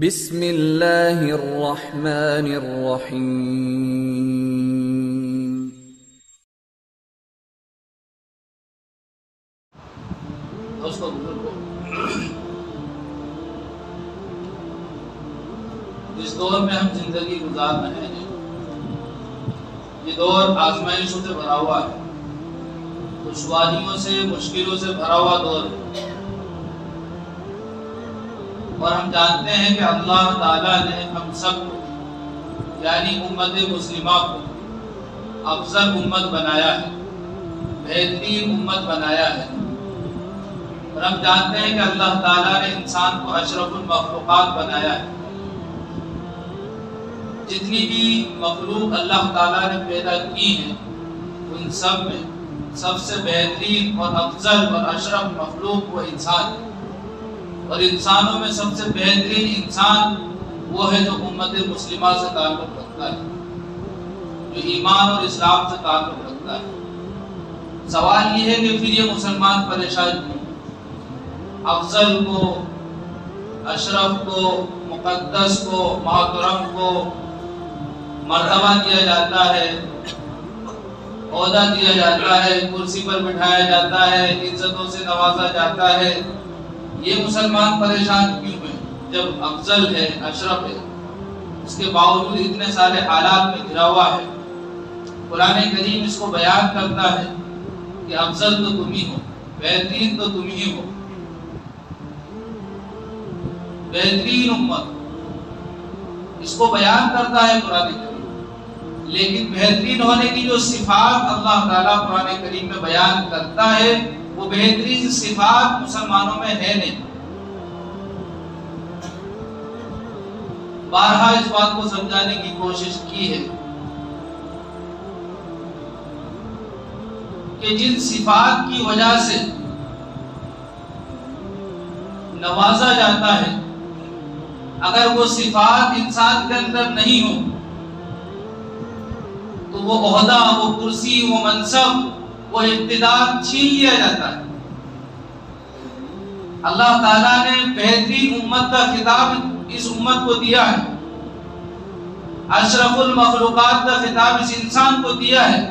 بسم اللہ الرحمن الرحیم۔ دوستو بزرگوں، جس دور میں ہم زندگی گزار رہے ہیں یہ دور آزمائشوں سے بھرا ہوا ہے، دشواریوں سے، مشکلوں سے بھرا ہوا دور ہے، اور ہم جانتے ہیں کہ اللہ تعالیٰ نے ہم سب کو یعنی امت مسلمہ کو افضل امت بنایا ہے، بہترین امت بنایا ہے، اور ہم جانتے ہیں کہ اللہ تعالیٰ نے انسان کو اشرف المخلوقات بنایا ہے۔ جتنی بھی مخلوق اللہ تعالیٰ نے پیدا کی ہیں ان سب میں سب سے بہترین اور افضل اور اشرف مخلوق وہ انسان ہے، اور انسانوں میں سب سے بہترین انسان وہ ہے جو امت مسلمہ سے تعلق رکھتا ہے، جو ایمان اور اسلام سے تعلق رکھتا ہے۔ سوال یہ ہے کہ پھر یہ مسلمان پریشان کیوں؟ افضل کو، اشرف کو، مقدس کو، محترم کو مرتبہ دیا جاتا ہے، عہدہ دیا جاتا ہے، کرسی پر بٹھایا جاتا ہے، عزتوں سے نوازا جاتا ہے، یہ مسلمان پریشان کیوں ہے جب افضل ہے، اشرف ہے، اس کے باوجود اتنے سارے حالات میں گھرا ہوا ہے؟ قرآن کریم اس کو بیان کرتا ہے کہ افضل تو تم ہی ہو، بہترین تو تم ہی ہو، بہترین امت، اس کو بیان کرتا ہے قرآن کریم۔ لیکن بہترین ہونے کی جو صفات اللہ تعالیٰ قرآن کریم میں بیان کرتا ہے وہ بہترین صفات مسلمانوں میں ہے نہیں۔ بارہا اس بات کو سمجھانے کی کوشش کی ہے کہ جن صفات کی وجہ سے نوازا جاتا ہے اگر وہ صفات انسان کے اندر نہیں ہو تو وہ عہدہ، وہ کرسی، وہ منصب، وہ اقتدار چھین لیا جاتا ہے۔ اللہ تعالیٰ نے بہترین امت کا خطاب اس امت کو دیا ہے، اشرف المخلوقات کا خطاب اس انسان کو دیا ہے،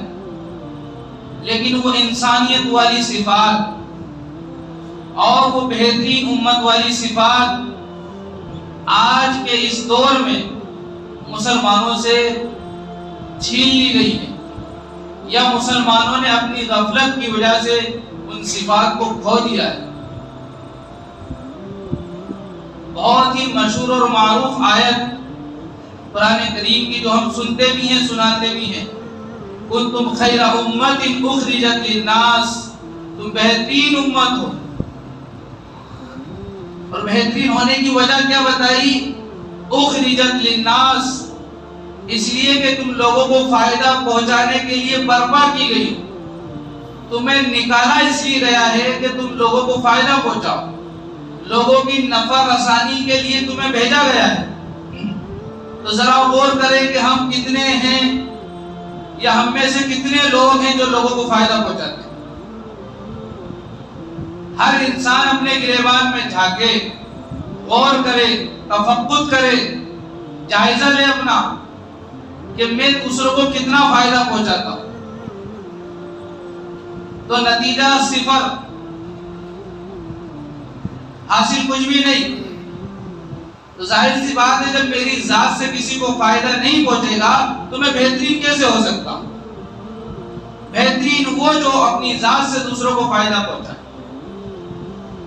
لیکن وہ انسانیت والی صفات اور وہ بہترین امت والی صفات آج کے اس دور میں مسلمانوں سے چھین لی گئی ہے، یا مسلمانوں نے اپنی غفلت کی وجہ سے ان صفات کو کھو دیا ہے۔ بہت ہی مشہور اور معروف آیت قرآن کریم کی جو ہم سنتے بھی ہیں، سناتے بھی ہیں، کنتم خیر امت اخرجت للناس، تم بہترین امت ہو، اور بہترین ہونے کی وجہ کیا بتائی؟ اخرجت للناس، اس لیے کہ تم لوگوں کو فائدہ پہنچانے کے لیے برپا کی گئی، تمہیں نکالا اس لیے گیا ہے کہ تم لوگوں کو فائدہ پہنچاؤ، لوگوں کی نفع رسانی کے لیے تمہیں بھیجا گیا ہے۔ تو ذرا غور کریں کہ ہم کتنے ہیں، یا ہم میں سے کتنے لوگ ہیں جو لوگوں کو فائدہ پہنچاتے ہیں؟ ہر انسان اپنے گریبان میں جھانکے، غور کرے، تفقد کرے، جائزہ لے اپنا کہ میں دوسروں کو کتنا فائدہ پہنچاتا ہوں۔ تو نتیجہ صفر، حاصل کچھ بھی نہیں۔ تو ظاہر سی بات ہے جب میری ذات سے کسی کو فائدہ نہیں پہنچے گا تو میں بہترین کیسے ہو سکتا ہوں؟ بہترین وہ جو اپنی ذات سے دوسروں کو فائدہ پہنچائے۔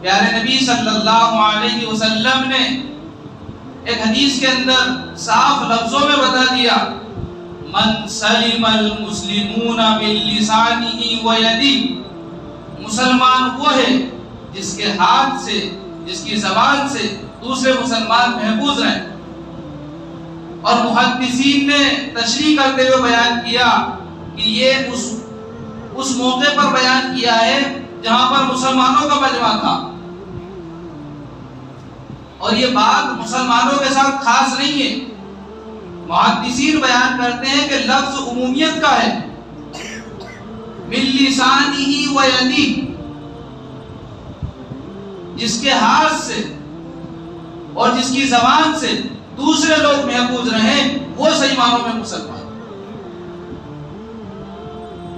پیارے نبی صلی اللہ علیہ وسلم نے ایک حدیث کے اندر صاف لفظوں میں بتا دیا، من سلم المسلمون من لسانہ و یدہ، مسلمان وہ ہے جس کے ہاتھ سے، جس کی زبان سے دوسرے مسلمان محفوظ رہیں۔ اور محدثین نے تشریح کرتے ہوئے بیان کیا کہ یہ اس موقع پر بیان کیا ہے جہاں پر مسلمانوں کا مجمع تھا، اور یہ بات مسلمانوں کے ساتھ خاص نہیں ہے۔ محدثین بیان کرتے ہیں کہ لفظ عمومیت کا ہے، من لسانہ و یدہ، جس کے ہاتھ سے اور جس کی زبان سے دوسرے لوگ محفوظ رہیں وہ صحیح معنوں میں مسلمان۔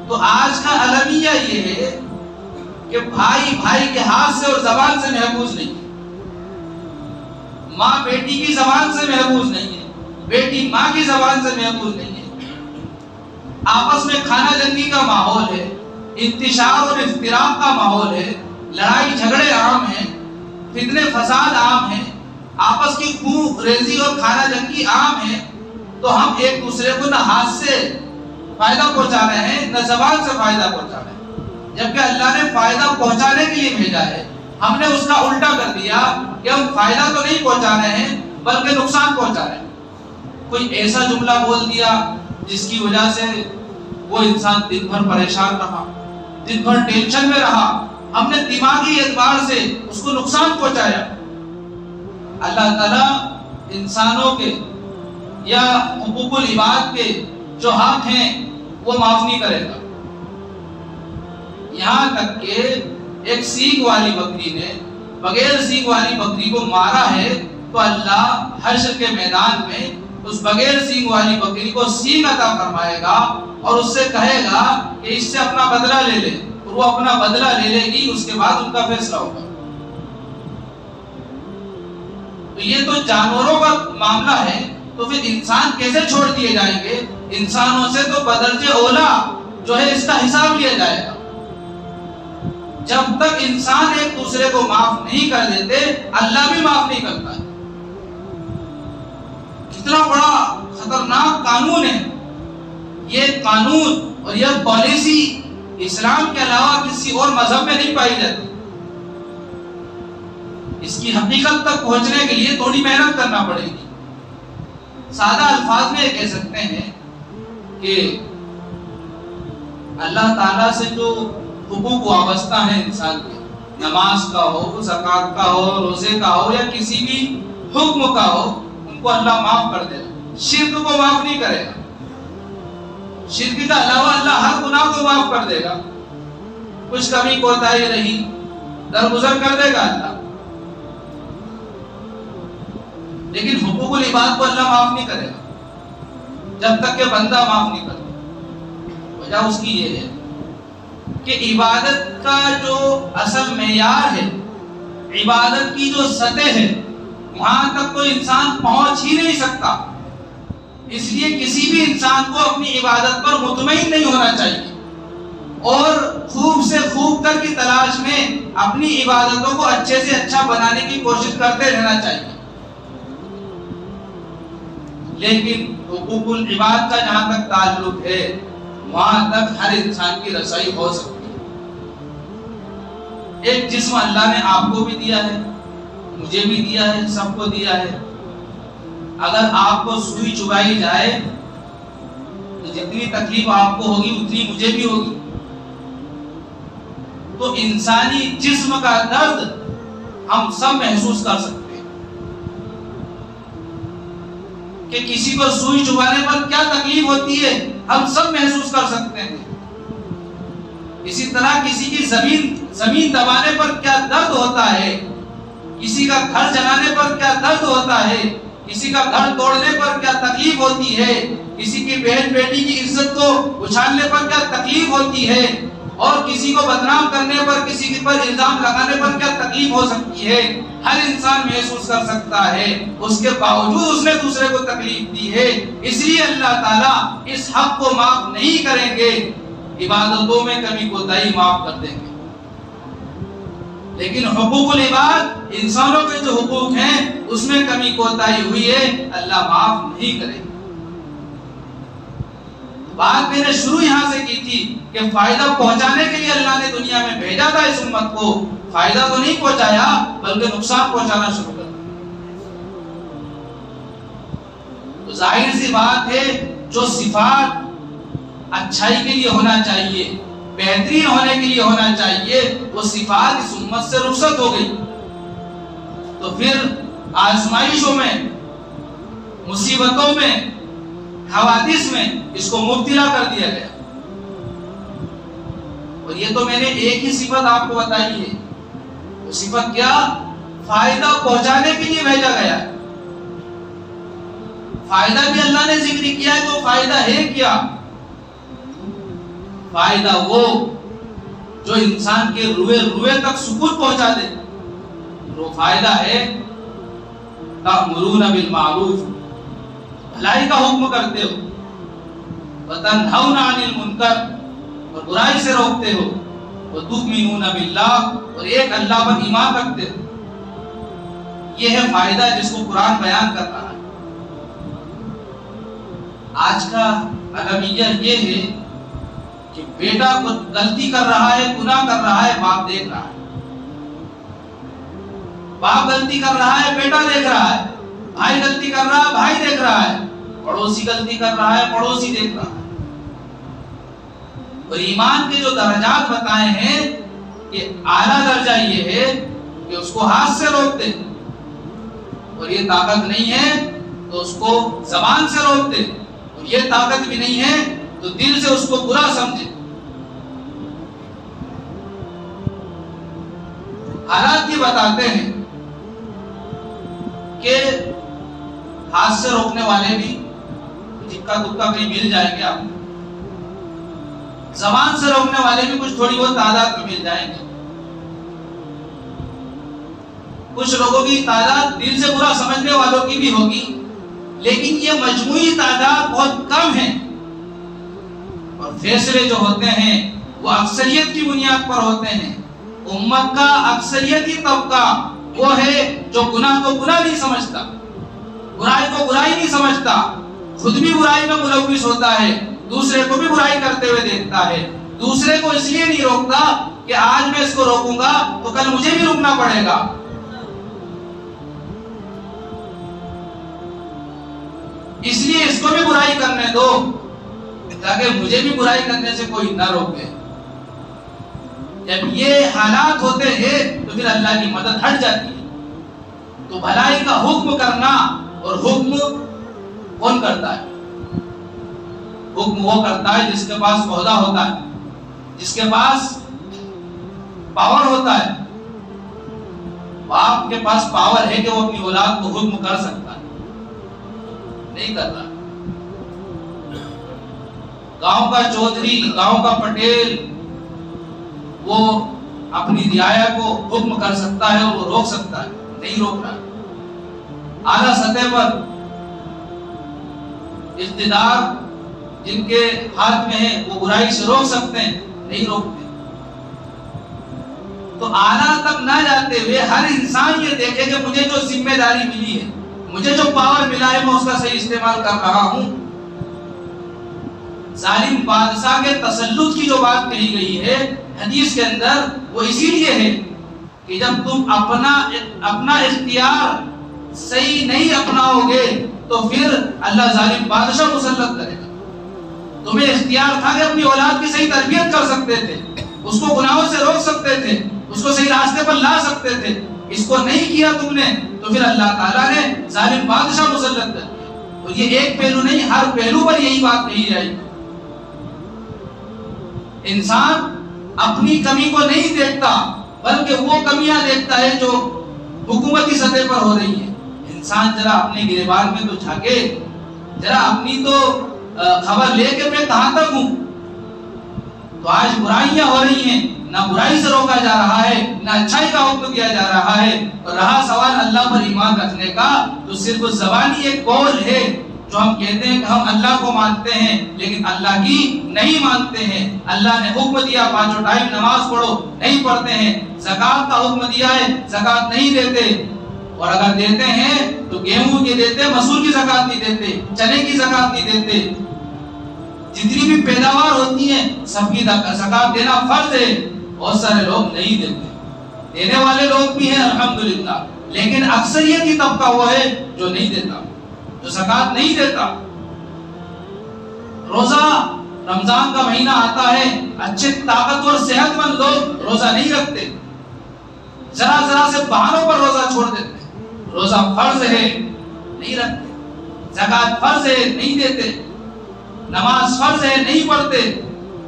تو آج کا المیہ یہ ہے کہ بھائی بھائی کے ہاتھ سے اور زبان سے محفوظ نہیں ہے، ماں بیٹی کی زبان سے محفوظ نہیں ہے، بیٹی ماں کی زبان سے محفوظ نہیں ہے، آپس میں خانہ جنگی کا ماحول ہے، انتشار اور افتراق کا ماحول ہے، لڑائی جھگڑے عام ہیں، فتنے فساد عام ہیں، آپس کی خون ریزی اور خانہ جنگی عام ہے، تو ہم ایک دوسرے کو نہ ہاتھ سے فائدہ پہنچا رہے ہیں نہ زبان سے فائدہ پہنچا رہے ہیں، جبکہ اللہ نے فائدہ پہنچانے کے لیے بھیجا ہے۔ ہم نے اس کا الٹا کر دیا کہ ہم فائدہ تو نہیں پہنچا رہے ہیں بلکہ نقصان پہنچا رہے ہیں۔ کوئی ایسا جملہ بول دیا جس کی وجہ سے وہ انسان دن بھر پریشان رہا، دن بھر ٹینشن میں رہا، ہم نے دماغی اعتبار سے اس کو نقصان پہنچایا۔ اللہ تعالیٰ انسانوں کے یا حقوق العباد کے جو حق ہیں وہ معاف نہیں کرے گا، یہاں تک کہ ایک سینگ والی بکری نے بغیر سینگ والی بکری کو مارا ہے تو اللہ حشر کے میدان میں اس بغیر سینگ والی بکری کو سینگ عطا فرمائے گا اور اس سے کہے گا کہ اس سے اپنا بدلہ لے لے، اور وہ اپنا بدلہ لے لے گی، اس کے بعد ان کا فیصلہ ہوگا۔ تو یہ تو جانوروں کا معاملہ ہے، تو پھر انسان کیسے چھوڑ دیے جائیں گے؟ انسانوں سے تو بدرجہ اولا جو ہے اس کا حساب لیا جائے گا۔ جب تک انسان ایک دوسرے کو معاف نہیں کر دیتے اللہ بھی معاف نہیں کرتا ہے۔ کتنا بڑا خطرناک قانون ہے یہ قانون، اور یہ پالیسی اسلام کے علاوہ کسی اور مذہب میں نہیں پائی جاتی۔ اس کی حقیقت تک پہنچنے کے لیے تھوڑی محنت کرنا پڑے گی۔ سادہ الفاظ میں یہ کہہ سکتے ہیں کہ اللہ تعالیٰ سے جو حقوق وابستہ ہیں انسان کے، نماز کا ہو، زکوٰۃ کا ہو، روزے کا ہو یا کسی بھی حکم کا ہو، ان کو اللہ معاف کر دے گا، شرک کو معاف نہیں کرے گا۔ شرک کے علاوہ اللہ ہر گناہ کو معاف کر دے گا، کچھ کمی کوتاہی رہی درگزر کر دے گا اللہ، لیکن حقوق العباد کو اللہ معاف نہیں کرے گا جب تک کہ بندہ معاف نہیں کرتا۔ وجہ اس کی یہ ہے کہ عبادت کا جو اصل معیار ہے، عبادت کی جو سطح ہے، وہاں تک کوئی انسان پہنچ ہی نہیں سکتا۔ اس لیے کسی بھی انسان کو اپنی عبادت پر مطمئن نہیں ہونا چاہیے اور خوب سے خوب تر کی تلاش میں اپنی عبادتوں کو اچھے سے اچھا بنانے کی کوشش کرتے رہنا چاہیے۔ لیکن حقوق العباد کا جہاں تک تعلق ہے وہاں تک ہر انسان کی رسائی ہو سکتی ہے۔ ایک جسم اللہ نے آپ کو بھی دیا ہے، مجھے بھی دیا ہے، سب کو دیا ہے۔ اگر آپ کو سوئی چبائی جائے تو جتنی تکلیف آپ کو ہوگی اتنی مجھے بھی ہوگی۔ تو انسانی جسم کا درد ہم سب محسوس کر سکتے ہیں کہ کسی کو سوئی چبانے پر کیا تکلیف ہوتی ہے، ہم سب محسوس کر سکتے ہیں۔ اسی طرح کسی کی زمین دبانے پر کیا درد ہوتا ہے، کسی کا گھر جلانے پر کیا درد ہوتا ہے، کسی کا گھر توڑنے پر کیا تکلیف ہوتی ہے، کسی کی بہن بیٹی کی عزت کو اچھالنے پر کیا تکلیف ہوتی ہے، اور کسی کو بدنام کرنے پر، کسی پر الزام لگانے پر کیا تکلیف ہو سکتی ہے، ہر انسان محسوس کر سکتا ہے۔ اس کے باوجود اس نے دوسرے کو تکلیف دی ہے، اس لیے اللہ تعالیٰ اس حق کو معاف نہیں کریں گے، عبادتوں میں کمی کوتاہی معاف کر دیں گے، لیکن حقوق العباد انسانوں کے جو حقوق ہیں اس میں کمی کوتاہی ہوئی ہے اللہ معاف نہیں کرے گا۔ بات میں نے شروع یہاں سے کی تھی کہ فائدہ پہنچانے کے لیے اللہ نے دنیا میں بھیجا تھا اس امت کو، فائدہ تو نہیں پہنچایا بلکہ نقصان پہنچانا شروع کر دیا۔ تو ظاہر سی بات ہے جو صفات اچھائی کے لیے ہونا چاہیے، بہترین ہونے کے لیے ہونا چاہیے، وہ صفات اس امت سے رخصت ہو گئی، تو پھر آزمائشوں میں، مصیبتوں میں، حوادث میں اس کو مبتلا کر دیا گیا۔ اور یہ تو میں نے ایک ہی صفت آپ کو بتائی ہے، وہ صفت کیا؟ فائدہ پہنچانے کے لیے بھیجا گیا ہے. فائدہ بھی اللہ نے ذکر کیا ہے. تو فائدہ ہے کیا؟ فائدہ وہ جو انسان کے روئے روئے تک سکون پہنچا دے. وہ فائدہ ہے تأمرون بالمعروف، بھلائی کا حکم کرتے ہو، وتنہون عن المنکر، اور برائی سے روکتے ہو، وتؤمنون باللہ، اور ایک اللہ پر ایمان رکھتے ہو. یہ ہے فائدہ جس کو قرآن بیان کر رہا ہے. آج کا المیہ یہ ہے کہ بیٹا غلطی کر رہا ہے، گناہ کر رہا ہے، باپ دیکھ رہا ہے. باپ غلطی کر رہا ہے، بیٹا دیکھ رہا ہے. بھائی غلطی کر رہا ہے، بھائی دیکھ رہا ہے. پڑوسی غلطی کر رہا ہے، پڑوسی دیکھ رہا ہے. اور ایمان کے جو درجات بتائے ہیں کہ اعلیٰ درجہ یہ ہے کہ اس کو ہاتھ سے روک دے، اور یہ طاقت نہیں ہے تو اس کو زبان سے روک دے، اور یہ طاقت بھی نہیں ہے تو دل سے اس کو برا سمجھے. حالات یہ بتاتے ہیں کہ ہاتھ سے روکنے والے بھی جکا دکا کہیں مل جائیں گے آپ کو، زبان سے روکنے والے بھی کچھ تھوڑی بہت تعداد میں مل جائیں گے. کچھ لوگوں کی تعداد دل سے برا سمجھنے والوں کی بھی ہوگی، لیکن یہ مجموعی تعداد بہت کم ہے. اور فیصلے جو ہوتے ہیں وہ اکثریت کی بنیاد پر ہوتے ہیں. امت کا اکثریتی طبقہ وہ ہے جو گناہ کو گناہ نہیں سمجھتا، برائی کو برائی نہیں سمجھتا، خود بھی برائی میں ملوث ہوتا ہے، دوسرے کو بھی برائی کرتے ہوئے دیکھتا ہے. دوسرے کو اس لیے نہیں روکتا کہ آج میں اس کو روکوں گا تو کل مجھے بھی رکنا پڑے گا. اس لیے اس کو بھی برائی کرنے دو تاکہ مجھے بھی برائی کرنے سے کوئی نہ روکے. جب یہ حالات ہوتے ہیں تو پھر اللہ کی مدد ہٹ جاتی ہے. تو بھلائی کا حکم کرنا، اور حکم کون کرتا ہے؟ حکم وہ کرتا ہے جس کے پاس عہدہ ہوتا ہے، جس کے پاس پاور ہوتا ہے. باپ کے پاس پاور ہے کہ وہ اپنی اولاد کو حکم کر سکتا ہے، نہیں کر رہا. گاؤں کا چودھری، گاؤں کا پٹیل وہ اپنی رعایا کو حکم کر سکتا ہے اور وہ روک سکتا ہے، نہیں روک رہا. اعلیٰ سطح پر اقتدار جن کے ہاتھ میں ہے وہ برائی سے روک سکتے ہیں، نہیں روکتے. تو اعلیٰ تک نہ جاتے ہوئے ہر انسان یہ دیکھے کہ مجھے جو ذمہ داری ملی ہے، مجھے جو پاور ملا ہے، میں اس کا صحیح استعمال کر رہا ہوں. ظالم بادشاہ کے تسلط کی جو بات کہی گئی ہے حدیث کے اندر، وہ اسی لیے ہے کہ جب تم اپنا اختیار صحیح نہیں اپناؤ گے تو پھر اللہ ظالم بادشاہ مسلط کرے گا. تمہیں اختیار تھا کہ اپنی اولاد کی صحیح تربیت کر سکتے تھے، اس کو گناہوں سے روک سکتے تھے، اس کو صحیح راستے پر لا سکتے تھے. اس کو نہیں کیا تم نے تو پھر اللہ تعالیٰ نے ظالم بادشاہ مسلط کر دیا. اور یہ ایک پہلو نہیں، ہر پہلو پر یہی بات کہی جائے گی. انسان اپنی کمی کو نہیں دیکھتا بلکہ وہ کمیاں دیکھتا ہے جو حکومتی سطح پر ہو رہی ہیں. انسان ذرا اپنے گریبان میں تو جھانکے، ذرا اپنی تو خبر لے کے میں کہاں تک ہوں. تو آج برائیاں ہو رہی ہیں، نہ برائی سے روکا جا رہا ہے، نہ اچھائی کا حکم دیا جا رہا ہے. اور رہا سوال اللہ پر ایمان رکھنے کا، تو صرف زبانی ایک قول ہے جو ہم کہتے ہیں کہ ہم اللہ کو مانتے ہیں لیکن اللہ کی نہیں مانتے ہیں. اللہ نے حکم دیا 5 ٹائم نماز پڑھو، نہیں پڑھتے ہیں. زکوٰۃ کا حکم دیا ہے، زکوٰۃ نہیں دیتے، اور اگر دیتے ہیں تو گیہوں کی دیتے، مسور کی زکوٰۃ نہیں دیتے، چنے کی زکوٰۃ نہیں دیتے. جتنی بھی پیداوار ہوتی ہیں سب کی زکوٰۃ دینا فرض ہے. بہت سارے لوگ نہیں دیتے، دینے والے لوگ بھی ہیں الحمدللہ، لیکن اکثریتی طبقہ وہ ہے جو نہیں دیتا، جو زکوٰۃ نہیں دیتا. روزہ رمضان کا مہینہ آتا ہے، اچھے طاقتور صحت مند لوگ روزہ نہیں رکھتے، ذرا ذرا سے بہانوں پر روزہ چھوڑ دیتے. روزہ فرض ہے نہیں رکھتے، زکوٰۃ فرض ہے نہیں دیتے، نماز فرض ہے نہیں پڑھتے،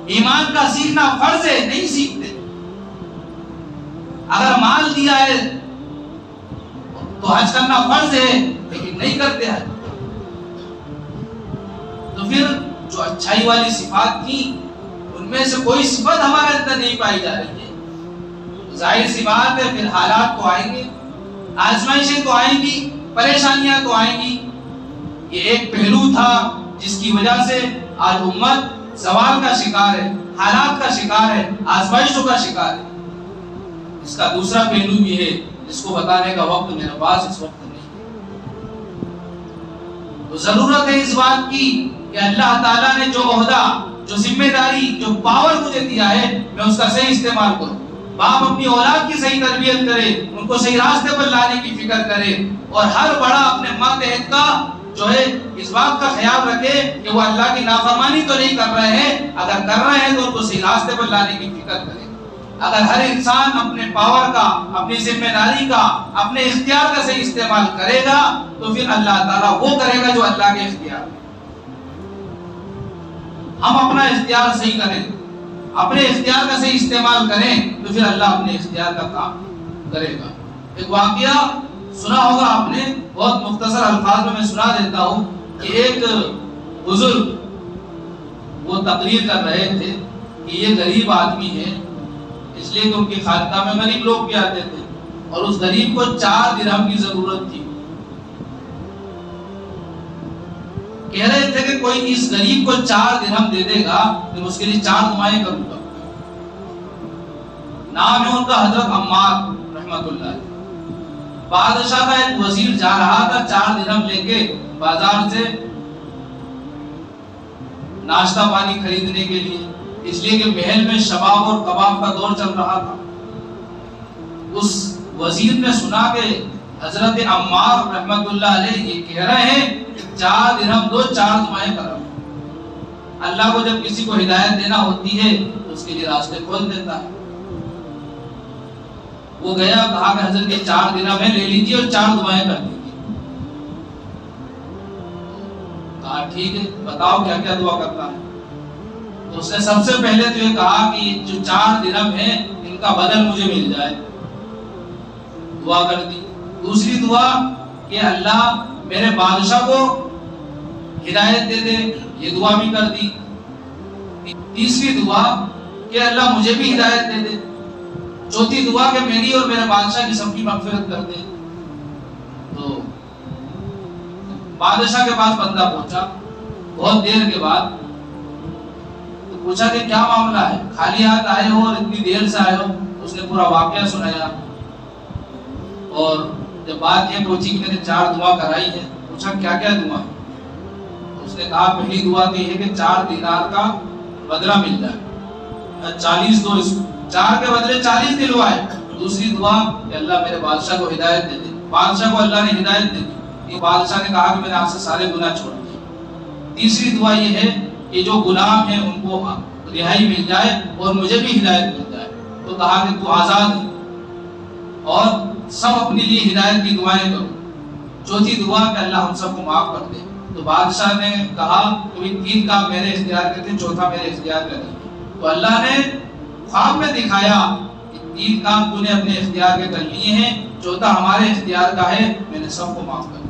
ایمان کا سیکھنا فرض ہے نہیں سیکھتے. اگر مال دیا ہے تو حج کرنا فرض ہے لیکن نہیں کرتے حج. تو پھر جو اچھائی والی صفات تھی ان میں سے کوئی صفت ہمارے اندر نہیں پائی جا رہی ہے. ظاہر سی بات ہے پھر حالات تو آئیں گے, آزمائشیں تو آئیں گی, پریشانیاں تو آئیں گی. یہ ایک پہلو تھا جس کی وجہ سے آج امت زوال کا شکار ہے, حالات کا شکار ہے, آزمائشوں کا شکار ہے. اس کا دوسرا پہلو بھی ہے جس کو بتانے کا وقت میرے پاس اس وقت نہیں ہے. تو ضرورت ہے اس بات کی کہ اللہ تعالیٰ نے جو عہدہ, جو ذمہ داری, جو پاور مجھے دیا ہے میں اس کا صحیح استعمال کروں. باپ اپنی اولاد کی صحیح تربیت کرے, ان کو صحیح راستے پر لانے کی فکر کرے, اور ہر بڑا اپنے ماتحت کا جو ہے اس بات کا خیال رکھے کہ وہ اللہ کی نافرمانی تو نہیں کر رہے ہیں, اگر کر رہے ہیں تو ان کو صحیح راستے پر لانے کی فکر کرے. اگر ہر انسان اپنے پاور کا, اپنی ذمہ داری کا, اپنے اختیار کا صحیح استعمال کرے گا تو پھر اللہ تعالیٰ وہ کرے گا جو اللہ کے اختیار ہے. ہم اپنا اختیار صحیح کریں, اپنے اختیار کا صحیح استعمال کریں تو پھر اللہ اپنے اختیار کا کام کرے گا. ایک واقعہ سنا ہوگا آپ نے, بہت مختصر الفاظ میں سنا دیتا ہوں کہ ایک بزرگ وہ تقریر کر رہے تھے کہ یہ غریب آدمی ہے, اس لیے کہ ان کی خانقاہ میں غریب لوگ بھی آتے تھے, اور اس غریب کو 4 درہم کی ضرورت تھی. کہہ رہے تھے کہ کوئی اس غریب کو 4 درہم دے دے گا تو اس کے لیے 4 دعائیں کروں گا. نام ہے ان کا حضرت عمار رحمت اللہ علیہ. بادشاہ کا ایک وزیر جا رہا تھا 4 درہم لے کے بازار سے ناشتہ پانی خریدنے کے لیے, اس لیے کہ محل میں شباب اور کباب کا دور چل رہا تھا. اس وزیر نے سنا کہ حضرت عمار رحمت اللہ علیہ یہ کہہ رہے ہیں 4 درہم دو, 4 دعائیں کرو. اللہ کو جب کسی کو ہدایت دینا ہوتی ہے تو اس کے لیے راستے کھول دیتا ہے. وہ گیا, کہا کہ حضرت یہ 4 درہم ہے, لے لیجیے اور 4 دعائیں کر دیجیے. کہا ٹھیک ہے, بتاؤ کیا کیا دعا کرتا ہے. تو اس نے سب سے پہلے تو یہ کہا کہ جو 4 درہم ہیں ان کا بدل مجھے مل جائے. دعا کر دی. دوسری دعا کہ اللہ میرے بادشاہ کو ہدایت دے دے, یہ دعا بھی کر دی. تیسری دعا کہ اللہ مجھے بھی ہدایت دے دے. چوتھی دعا کہ میری اور میرے بادشاہ کی سب کی مغفرت کر دے. تو بادشاہ کے پاس بندہ پہنچا بہت دیر کے بعد, تو پوچھا کہ کیا معاملہ ہے, خالی ہاتھ آئے ہو اور اتنی دیر سے آئے ہو. اس نے پورا واقعہ سنایا, اور جب بات یہ پہنچی کہ میں نے 4 دعا کرائی ہے, پوچھا کیا کیا دعا ہے. اس نے کہا پہلی دعا تو یہ ہے کہ 4 دینار کا بدلہ مل جائے, 40 دو, 4 کے بدلے 40 دلوائے. دوسری دعا کہ اللہ میرے بادشاہ کو ہدایت دے دے. بادشاہ کو اللہ نے ہدایت دے دی. بادشاہ نے کہا کہ میں نے آپ سے سارے گناہ چھوڑ دیے. تیسری دعا یہ ہے کہ جو غلام ہیں ان کو رہائی مل جائے اور مجھے بھی ہدایت مل جائے. تو کہا کہ تو آزاد ہے اور سب اپنے لیے ہدایت کی دعائیں کرو. چوتھی دعا کہ اللہ ہم سب کو معاف کر دے. تو بادشاہ نے کہا کہ 3 کام میرے اختیار کے تھے, چوتھا میرے اختیار کا نہیں. تو اللہ نے خواب میں دکھایا کہ 3 کام تو نے اپنے اختیار کے کر لیے ہیں, چوتھا ہمارے اختیار کا ہے, میں نے سب کو معاف کر دیا.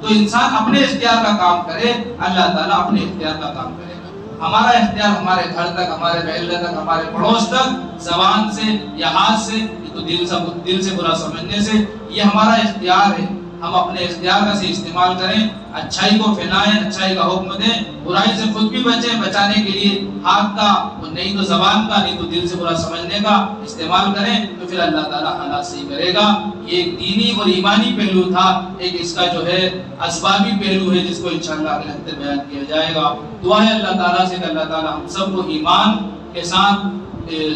تو انسان اپنے اختیار کا کام کرے, اللہ تعالیٰ اپنے اختیار کا کام کرے گا. ہمارا اختیار ہمارے گھر تک, ہمارے محلے تک, ہمارے پڑوس تک, زبان سے یا ہاتھ سے, تو دل سے برا سمجھنے سے, یہ ہمارا اختیار ہے. ہم اپنے اختیار کا سے استعمال کریں, اچھائی کو پھیلائیں, اچھائی کا حکم دیں, برائی سے خود بھی بچیں. بچانے کے لیے ہاتھ کا نہیں تو زبان کا, نہیں تو دل سے برا سمجھنے کا استعمال کریں, تو پھر اللہ تعالیٰ حالات صحیح کرے گا. یہ ایک دینی اور ایمانی پہلو تھا. ایک اس کا جو ہے اسبابی پہلو ہے جس کو انشاءاللہ اگلے ہفتے بیان کیا جائے گا. دعا ہے اللہ تعالیٰ سے کہ اللہ تعالیٰ ہم سب کو ایمان کے ساتھ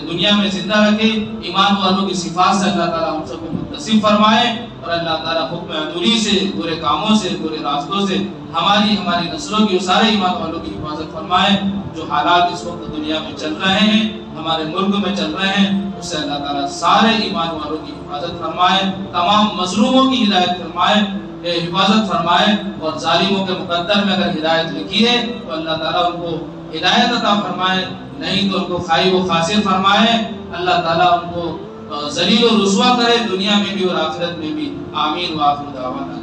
دنیا میں زندہ رکھے, ایمان والوں کی صفات سے اللہ تعالیٰ ہم سب کو متصف فرمائے, اور اللہ تعالیٰ حکم عدولی سے, برے کاموں سے, برے راستوں سے ہماری نسلوں کی, سارے ایمان والوں کی حفاظت فرمائے. جو حالات اس وقت دنیا میں چل رہے ہیں, ہمارے ملک میں چل رہے ہیں, اس سے اللہ تعالیٰ سارے ایمان والوں کی حفاظت فرمائے, تمام مظلوموں کی ہدایت فرمائے, حفاظت فرمائے. اور ظالموں کے مقدر میں اگر ہدایت لکھی ہے تو اللہ تعالیٰ ان کو ہدایت عطا فرمائے, نہیں تو ان کو خائب و خاسر فرمائے. اللہ تعالیٰ ان کو ذلیل و رسوا کرے دنیا میں بھی اور آخرت میں بھی. آمین. وآخر دعوانا